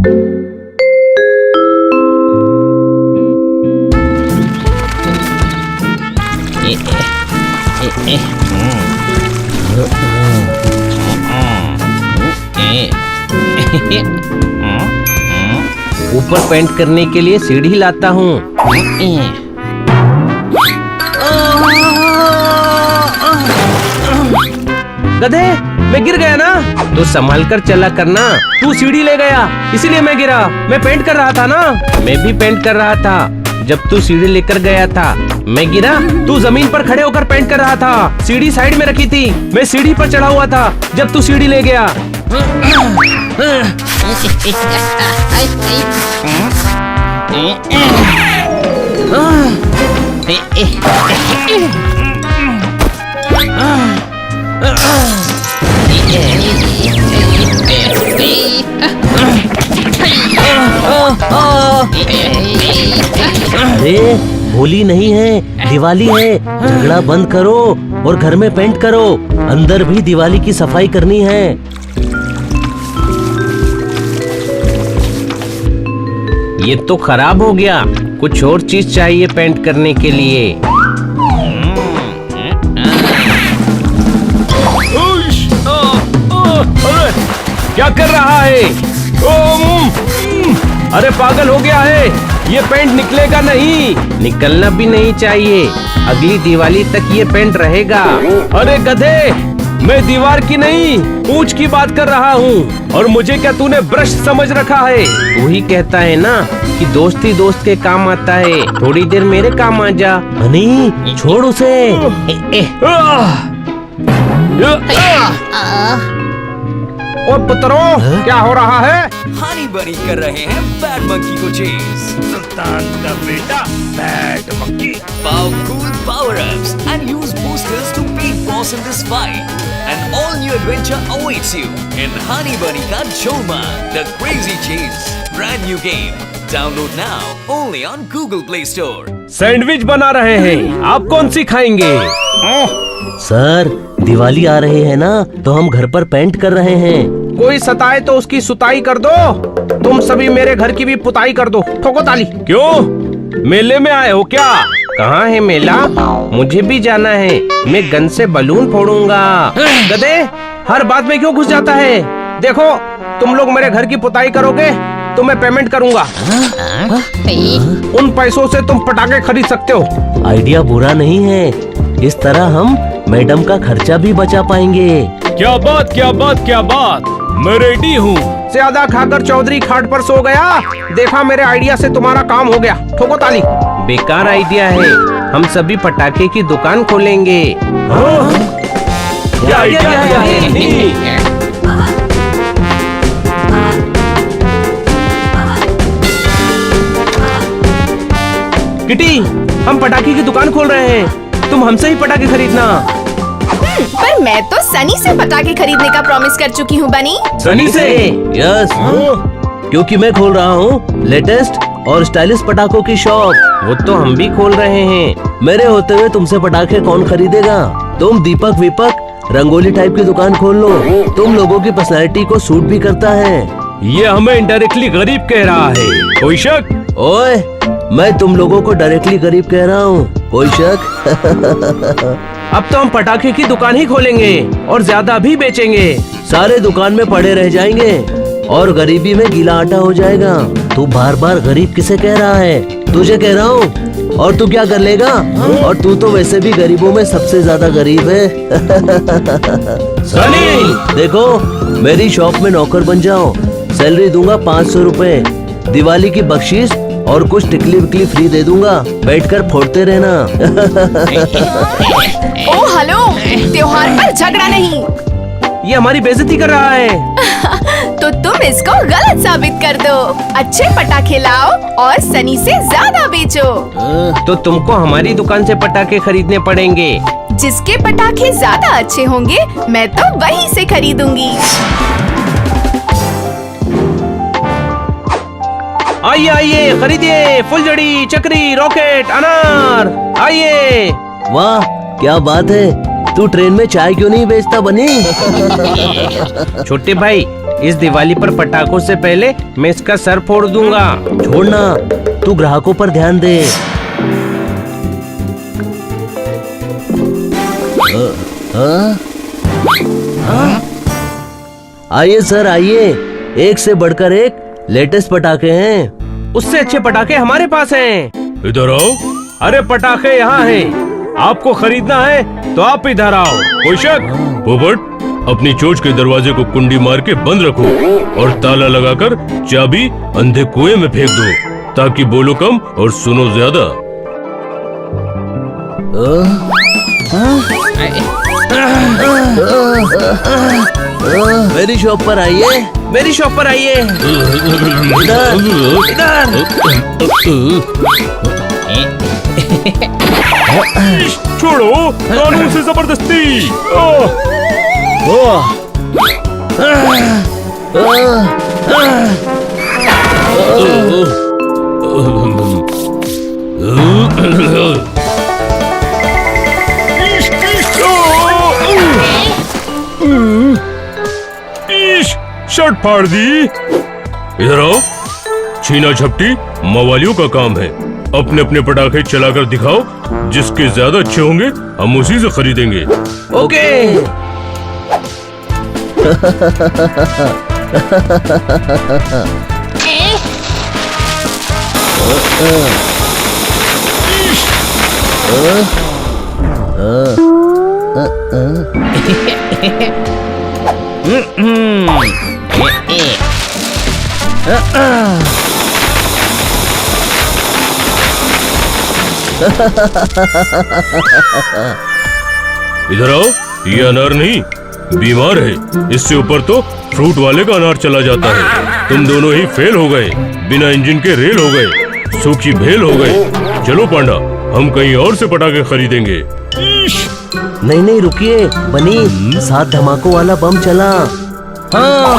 ऊपर पेंट करने के लिए सीढ़ी लाता हूँ। गधे, मैं गिर गया ना, तो संभाल कर चला करना। तू सीढ़ी ले गया इसीलिए मैं गिरा। मैं पेंट कर रहा था ना। मैं भी पेंट कर रहा था जब तू सीढ़ी लेकर गया था। मैं गिरा, तू जमीन पर खड़े होकर पेंट कर रहा था। सीढ़ी साइड में रखी थी, मैं सीढ़ी पर चढ़ा हुआ था जब तू सीढ़ी ले गया। अरे होली नहीं है, दिवाली है। झगड़ा बंद करो और घर में पेंट करो। अंदर भी दिवाली की सफाई करनी है। ये तो खराब हो गया, कुछ और चीज चाहिए पेंट करने के लिए। क्या कर रहा है? अरे पागल हो गया है, ये पेंट निकलेगा नहीं। निकलना भी नहीं चाहिए, अगली दिवाली तक ये पेंट रहेगा। अरे गधे, मैं दीवार की नहीं पूंछ की बात कर रहा हूँ। और मुझे क्या तूने ब्रश समझ रखा है? तू ही कहता है ना कि दोस्ती दोस्त के काम आता है। थोड़ी देर मेरे काम आ जा। हनी, छोड़ उसे। और पुत्रों, क्या हो रहा है? हनी बनी कर रहे हैं बैड मंकी को चेज। सुल्तान का बेटा bad monkey. Power cool power-ups and use boosters to beat boss in this fight. An all-new adventure awaits you in Honey Bunny Ka Choma, the Crazy Chase. Brand new game. Download now only on Google Play Store. Sandwich बना रहे हैं, आप कौन सी खाएंगे? Sir, Diwali आ रही है ना, तो हम घर पर पेंट कर रहे हैं। कोई सताए तो उसकी सुताई कर दो। तुम सभी मेरे घर की भी पुताई कर दो। ठोको ताली। क्यों, मेले में आए हो क्या? कहाँ है मेला? मुझे भी जाना है, मैं गन से बलून फोड़ूंगा। गधे, हर बात में क्यों घुस जाता है? देखो, तुम लोग मेरे घर की पुताई करोगे तो मैं पेमेंट करूंगा। उन पैसों से तुम पटाखे खरीद सकते हो। आइडिया बुरा नहीं है, इस तरह हम मैडम का खर्चा भी बचा पाएंगे। क्या बात, क्या बात, क्या बात। मैं रेडी हूँ। ज्यादा खाकर चौधरी खाट पर सो गया। देखा, मेरे आइडिया से तुम्हारा काम हो गया। ठोको ताली। बेकार आइडिया है, हम सभी पटाखे की दुकान खोलेंगे। क्या आइडिया है? किटी, हम पटाखे की दुकान खोल रहे हैं, तुम हमसे ही पटाखे खरीदना। पर मैं तो सनी से पटाखे खरीदने का प्रॉमिस कर चुकी हूँ बनी। सनी से? यस, क्योंकि मैं खोल रहा हूँ लेटेस्ट और स्टाइलिश पटाखों की शॉप। वो तो हम भी खोल रहे हैं। मेरे होते हुए तुमसे पटाखे कौन खरीदेगा? तुम दीपक विपक रंगोली टाइप की दुकान खोल लो, तुम लोगों की पर्सनैलिटी को सूट भी करता है। ये हमें इनडायरेक्टली गरीब कह रहा है, कोई शक? ओए, मैं तुम लोगों को डायरेक्टली गरीब कह रहा हूँ, कोई शक? अब तो हम पटाखे की दुकान ही खोलेंगे और ज्यादा भी बेचेंगे। सारे दुकान में पड़े रह जाएंगे और गरीबी में गीला आटा हो जाएगा। तू बार बार गरीब किसे कह रहा है? तुझे कह रहा हूँ। और तू क्या कर लेगा? और तू तो वैसे भी गरीबों में सबसे ज्यादा गरीब है। सनी, देखो, मेरी शॉप में नौकर बन जाओ, सैलरी दूंगा 500 रुपए, दिवाली की बख्शीश और कुछ टिकली विकली फ्री दे दूंगा। बैठकर फोड़ते रहना। ओ हेलो, त्योहार पर झगड़ा नहीं। ये हमारी बेइज्जती कर रहा है। तो तुम इसको गलत साबित कर दो। अच्छे पटाखे लाओ और सनी से ज्यादा बेचो। तो तुमको हमारी दुकान से पटाखे खरीदने पड़ेंगे। जिसके पटाखे ज्यादा अच्छे होंगे, मैं तो वहीं से खरीदूंगी। आइए आइए, खरीदिए फुलझड़ी, चक्री, रॉकेट, अनार। आइए। वाह, क्या बात है। तू ट्रेन में चाय क्यों नहीं बेचता बनी? छोटे भाई, इस दिवाली पर पटाखों से पहले मैं इसका सर फोड़ दूंगा। छोड़ना, तू ग्राहकों पर ध्यान दे। आइए सर आइए, एक से बढ़कर एक लेटेस्ट पटाखे हैं। उससे अच्छे पटाखे हमारे पास हैं। इधर आओ। अरे पटाखे यहाँ हैं। आपको खरीदना है तो आप इधर आओ। कोई शक? पोपट, अपनी चोंच के दरवाजे को कुंडी मार के बंद रखो और ताला लगाकर चाबी अंधे कुएं में फेंक दो, ताकि बोलो कम और सुनो ज्यादा। मेरी शॉप पर आइए, मेरी शॉप पर आइए। इधर छोड़ो, कानून से जबरदस्ती। शर्ट फाड़ दी। इधर आओ। छीना झपटी मवालियों का काम है। अपने अपने पटाखे चलाकर दिखाओ, जिसके ज्यादा अच्छे होंगे हम उसी से खरीदेंगे। ओके। इधर आओ। ये अनार नहीं, बीमार है। इससे ऊपर तो फ्रूट वाले का अनार चला जाता है। तुम दोनों ही फेल हो गए, बिना इंजन के रेल हो गए, सूखी भेल हो गए। चलो पांडा, हम कहीं और से पटाखे खरीदेंगे। नहीं नहीं रुकिए बनी, सात धमाकों वाला बम चला। हाँ,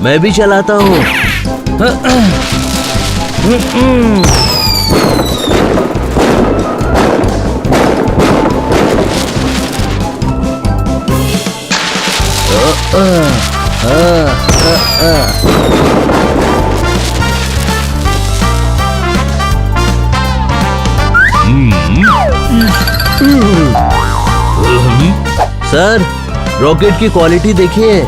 मैं भी चलाता हूँ। सर, रॉकेट की क्वालिटी देखिए।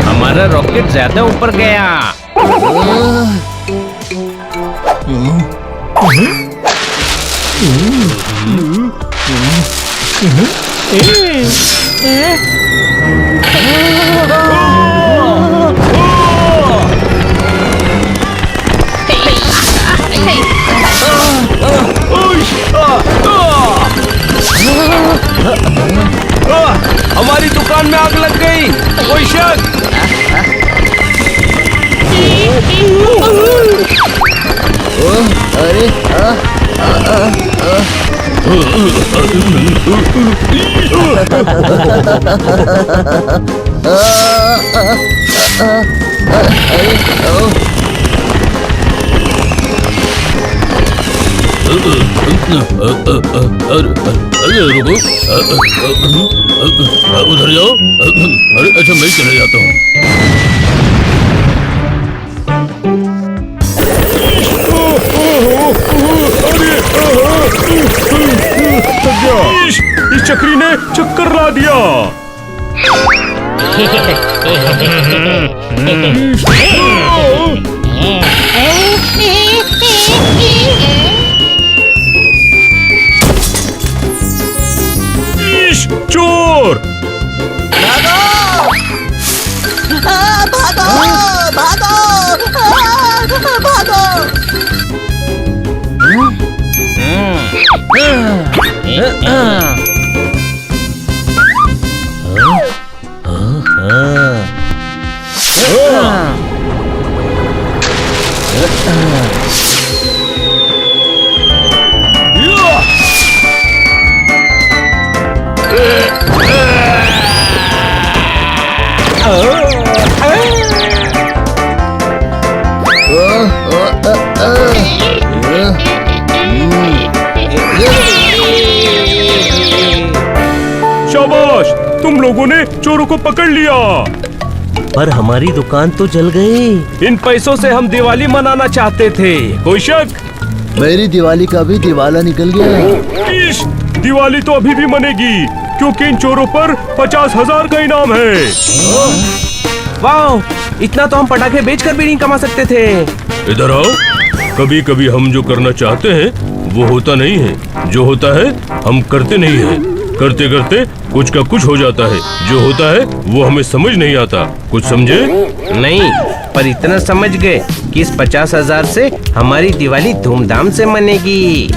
हमारा रॉकेट ज्यादा ऊपर गया। हमारी दुकान में आग लग गई। कोई शक? अरे रुको, उधर जाओ। अरे अच्छा, मैं चले जाता हूँ। इस चक्री ने चक्कर ला दिया। चोर! भागो! भागो! भागो! शाबाश, तुम लोगों ने चोरों को पकड़ लिया। पर हमारी दुकान तो जल गई। इन पैसों से हम दिवाली मनाना चाहते थे, कोई शक? मेरी दिवाली का भी दिवाला निकल गया। इश, दिवाली तो अभी भी मनेगी क्योंकि इन चोरों पर 50,000 का इनाम है। वाह, इतना तो हम पटाखे बेचकर भी नहीं कमा सकते थे। इधर आओ। कभी कभी हम जो करना चाहते हैं वो होता नहीं है, जो होता है हम करते नहीं हैं। करते करते कुछ का कुछ हो जाता है, जो होता है वो हमें समझ नहीं आता। कुछ समझे? नहीं, पर इतना समझ गए कि इस 50,000 से हमारी दिवाली धूमधाम से मनेगी।